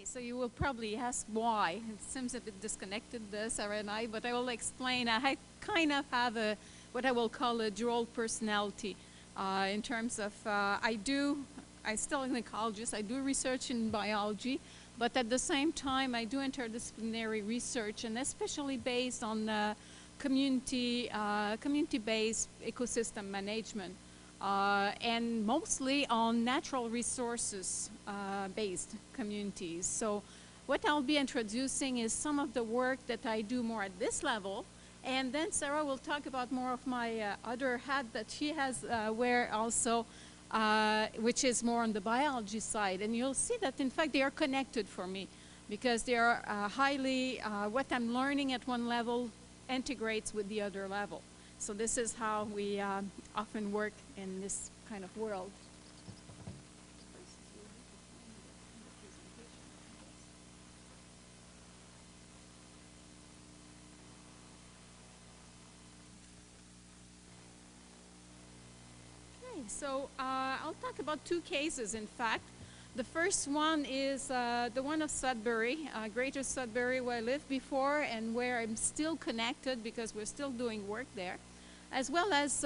So you will probably ask why. It seems a bit disconnected, Sarah and I, but I will explain. I kind of have what I will call a dual personality in terms of I'm still an ecologist. I do research in biology, but at the same time I do interdisciplinary research, and especially based on community-based ecosystem management. And mostly on natural resources based communities. So what I'll be introducing is some of the work that I do more at this level, and then Sarah will talk about more of my other hat that she has wear also, which is more on the biology side. And you'll see that in fact they are connected for me, because they are highly, what I'm learning at one level integrates with the other level. So this is how we often work in this kind of world. Okay, so I'll talk about two cases, in fact. The first one is the one of Sudbury, Greater Sudbury, where I lived before and where I'm still connected because we're still doing work there, as well as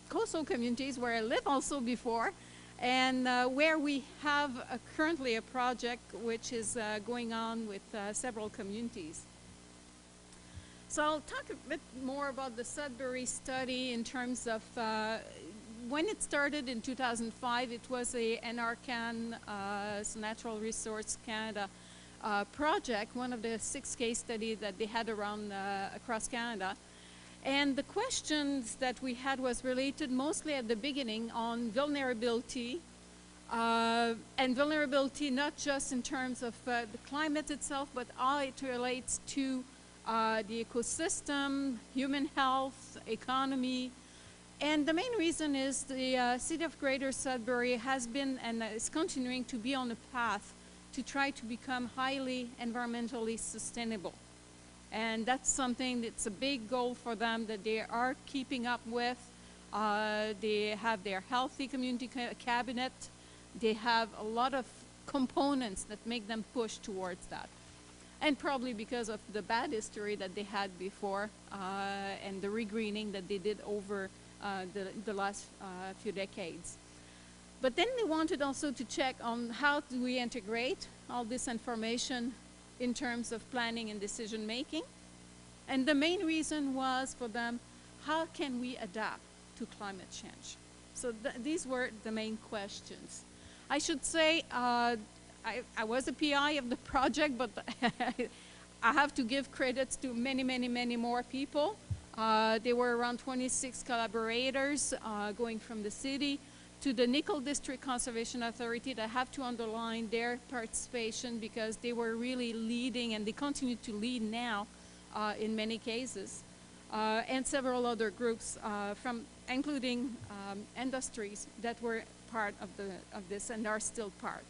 coastal communities where I lived also before, and where we have currently a project which is going on with several communities. So I'll talk a bit more about the Sudbury study in terms of when it started in 2005. It was a NRCan, Natural Resource Canada project, one of the 6 case studies that they had around across Canada. And the questions that we had was related mostly at the beginning on vulnerability, and vulnerability not just in terms of the climate itself, but how it relates to the ecosystem, human health, economy. And the main reason is the city of Greater Sudbury has been and is continuing to be on a path to try to become highly environmentally sustainable. And that's something that's a big goal for them that they are keeping up with. They have their healthy community cabinet. They have a lot of components that make them push towards that. And probably because of the bad history that they had before and the regreening that they did over the last few decades. But then they wanted also to check on how do we integrate all this information in terms of planning and decision making. And the main reason was for them, how can we adapt to climate change? So these were the main questions. I should say I was a PI of the project, but I have to give credits to many, many, many more people. There were around 26 collaborators going from the city to the Nickel District Conservation Authority. That I have to underline their participation because they were really leading, and they continue to lead now in many cases, and several other groups from including industries that were part of this and are still part.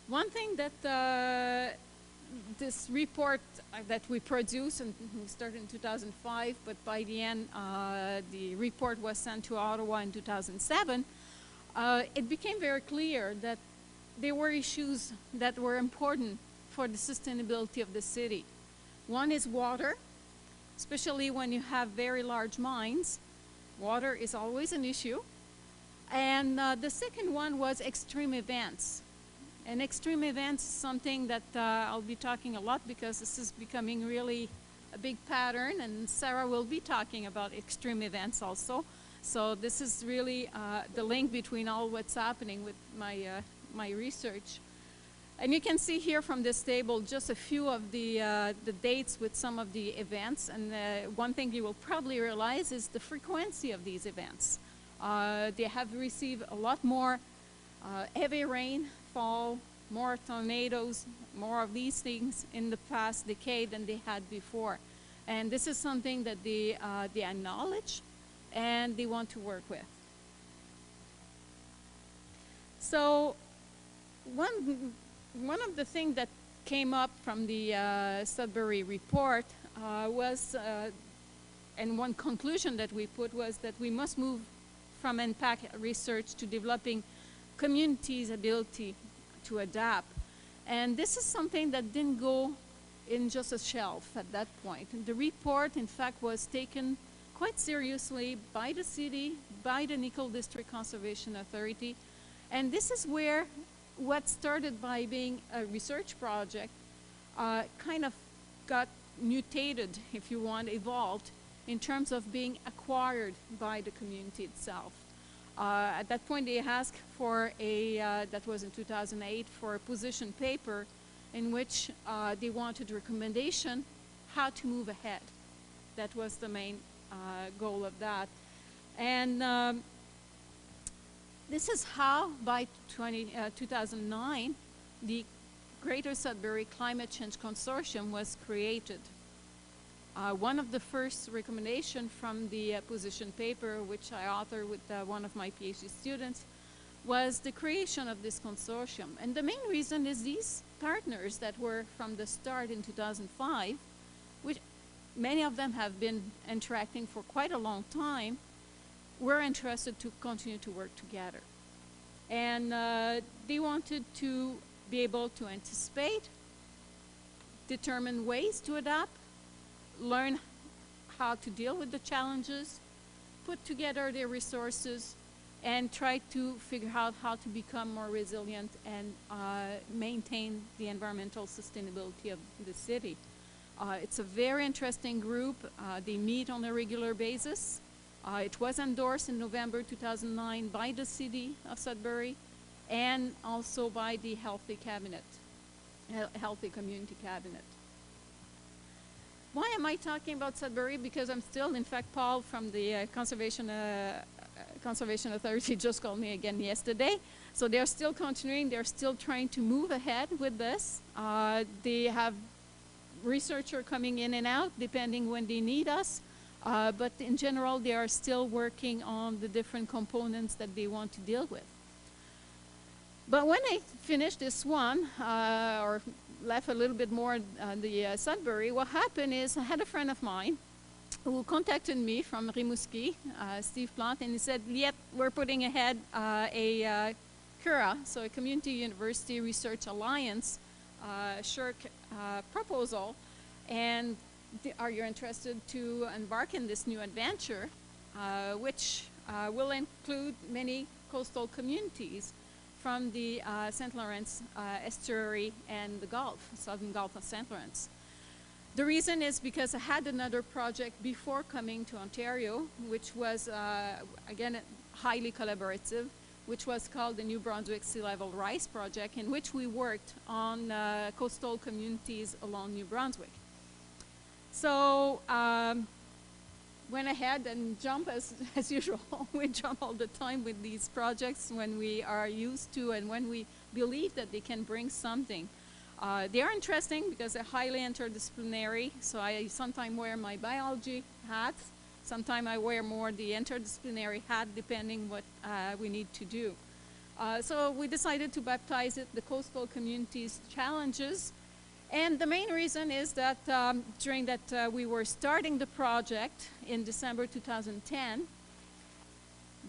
One thing that this report that we produced, and we started in 2005, but by the end the report was sent to Ottawa in 2007, it became very clear that there were issues that were important for the sustainability of the city. One is water, especially when you have very large mines. Water is always an issue. And the second one was extreme events. And extreme events is something that I'll be talking a lot because this is becoming really a big pattern, and Sarah will be talking about extreme events also. So this is really the link between all what's happening with my research. And you can see here from this table just a few of the dates with some of the events. And one thing you will probably realize is the frequency of these events. They have received a lot more heavy rainfall, more tornadoes, more of these things in the past decade than they had before. And this is something that they acknowledge and they want to work with. So one of the things that came up from the Sudbury report was, and one conclusion that we put was that we must move from impact research to developing communities' ability to adapt. And this is something that didn't go in just a shelf at that point. And the report, in fact, was taken quite seriously by the city, by the Nickel District Conservation Authority. And this is where what started by being a research project kind of got mutated, if you want, evolved in terms of being acquired by the community itself. At that point, they asked for that was in 2008, for a position paper in which they wanted recommendation how to move ahead. That was the main goal of that. And this is how, by 2009, the Greater Sudbury Climate Change Consortium was created. One of the first recommendations from the position paper, which I authored with one of my PhD students, was the creation of this consortium. And the main reason is these partners that were from the start in 2005, which many of them have been interacting for quite a long time, were interested to continue to work together. And they wanted to be able to anticipate, determine ways to adapt, learn how to deal with the challenges, put together their resources, and try to figure out how to become more resilient and maintain the environmental sustainability of the city. It's a very interesting group. They meet on a regular basis. It was endorsed in November 2009 by the city of Sudbury and also by the Healthy Cabinet, Healthy Community Cabinet. Why am I talking about Sudbury? Because I'm still, in fact, Paul from the Conservation Authority just called me again yesterday. So they're still continuing, they're still trying to move ahead with this. They have researchers coming in and out depending when they need us. But in general, they are still working on the different components that they want to deal with. But when I finished this one, or left a little bit more on the Sudbury, what happened is I had a friend of mine who contacted me from Rimouski, Steve Plant, and he said, Liette, we're putting ahead a CURA, so a Community University Research Alliance SHRC proposal, and are you interested to embark in this new adventure, which will include many coastal communities from the St. Lawrence estuary and the Gulf, Southern Gulf of St. Lawrence. The reason is because I had another project before coming to Ontario, which was, again, highly collaborative, which was called the New Brunswick Sea Level Rise Project, in which we worked on coastal communities along New Brunswick. So went ahead and jumped as usual. We jump all the time with these projects when we are used to and when we believe that they can bring something. They are interesting because they're highly interdisciplinary, so I sometimes wear my biology hat, sometimes I wear more the interdisciplinary hat depending what we need to do. So we decided to baptize it the Coastal Communities Challenges. And the main reason is that during that we were starting the project in December 2010,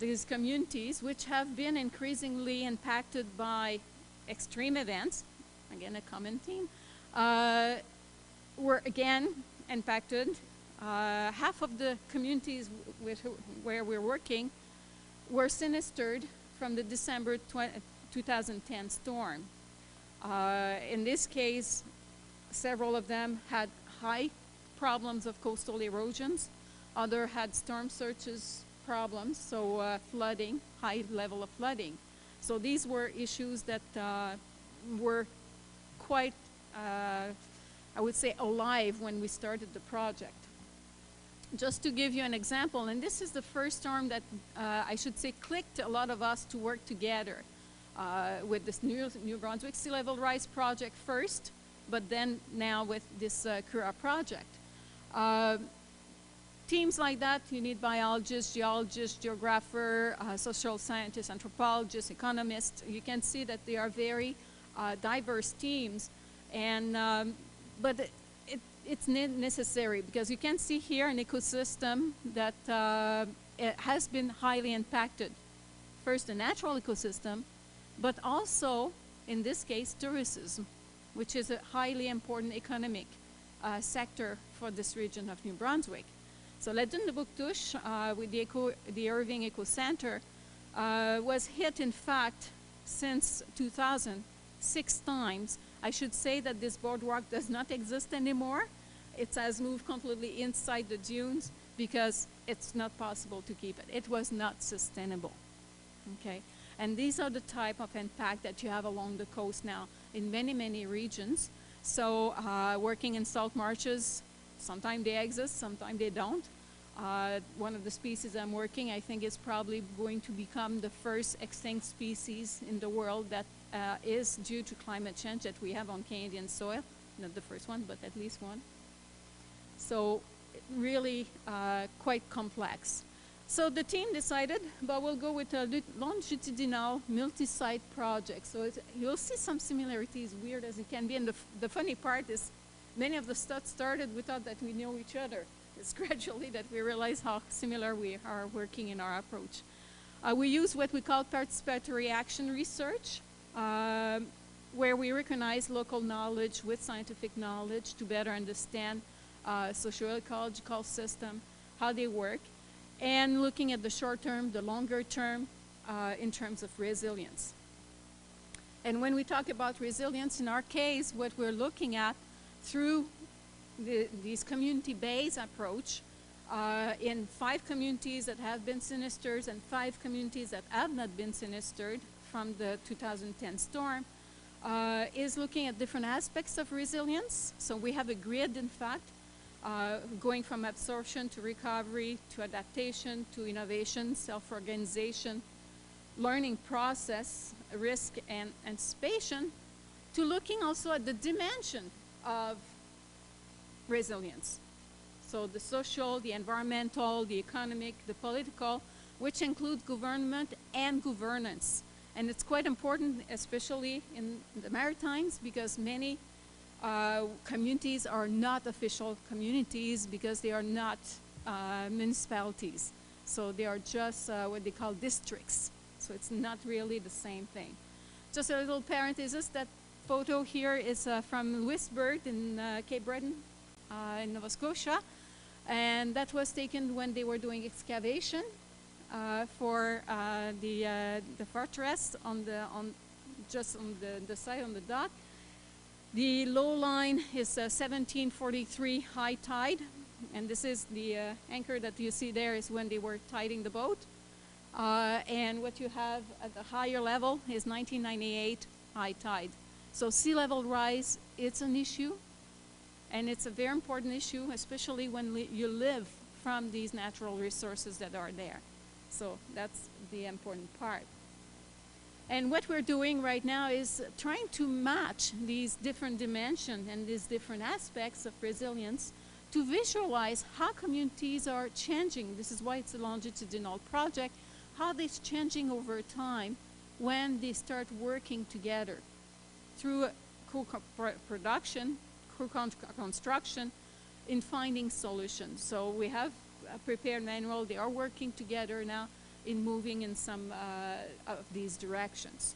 these communities, which have been increasingly impacted by extreme events, again a common theme, were again impacted. Half of the communities where we're working were sinistered from the December 2010 storm. In this case, several of them had high problems of coastal erosions. Others had storm surges problems, so flooding, high level of flooding. So these were issues that were quite, I would say, alive when we started the project. Just to give you an example, and this is the first storm that I should say clicked a lot of us to work together with this New Brunswick Sea Level Rise project first, but then now with this CURA project. Teams like that, you need biologists, geologists, geographer, social scientists, anthropologists, economists. You can see that they are very diverse teams, and but it's necessary because you can see here an ecosystem that it has been highly impacted. First, the natural ecosystem, but also in this case, tourism, which is a highly important economic sector for this region of New Brunswick. So La Dune de Bouctouche, with the Irving Eco Center, was hit, in fact, since 2000, 6 times. I should say that this boardwalk does not exist anymore. It has moved completely inside the dunes because it's not possible to keep it. It was not sustainable, okay? And these are the type of impact that you have along the coast now in many, many regions. So working in salt marshes, sometimes they exist, sometimes they don't. One of the species I'm working, I think, is probably going to become the first extinct species in the world that is due to climate change that we have on Canadian soil. Not the first one, but at least one. So really quite complex. So the team decided, but we'll go with a longitudinal multi-site project. So you'll see some similarities, weird as it can be. And the funny part is many of the stuff started without that we know each other. It's gradually that we realize how similar we are working in our approach. We use what we call participatory action research, where we recognize local knowledge with scientific knowledge to better understand socio-ecological system, how they work, and looking at the short term, the longer term, in terms of resilience. And when we talk about resilience, in our case, what we're looking at through these community-based approach in 5 communities that have been sinistered and 5 communities that have not been sinistered from the 2010 storm, is looking at different aspects of resilience. So we have a grid, in fact, going from absorption to recovery to adaptation to innovation, self-organization, learning process, risk and anticipation, to looking also at the dimension of resilience. So the social, the environmental, the economic, the political, which include government and governance. And it's quite important, especially in the Maritimes, because many communities are not official communities because they are not municipalities. So they are just what they call districts. So it's not really the same thing. Just a little parenthesis, that photo here is from Louisbourg in Cape Breton in Nova Scotia. And that was taken when they were doing excavation for the fortress just on the side on the dock. The low line is 1743 high tide, and this is the anchor that you see there is when they were tiding the boat. And what you have at the higher level is 1998 high tide. So sea level rise, it's an issue, and it's a very important issue, especially when you live from these natural resources that are there. So that's the important part. And what we're doing right now is trying to match these different dimensions and these different aspects of resilience to visualize how communities are changing. This is why it's a longitudinal project, how they're changing over time when they start working together through co-production, co-construction, in finding solutions. So we have a prepared manual. They are working together now in moving in some of these directions.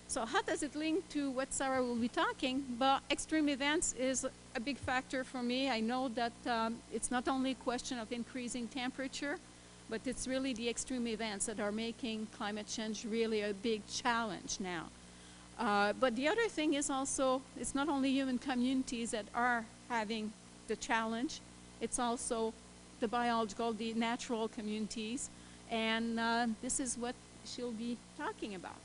So how does it link to what Sarah will be talking? But extreme events is a big factor for me. I know that it's not only a question of increasing temperature, but it's really the extreme events that are making climate change really a big challenge now. But the other thing is also, it's not only human communities that are having the challenge, it's also the biological, the natural communities, and this is what she'll be talking about.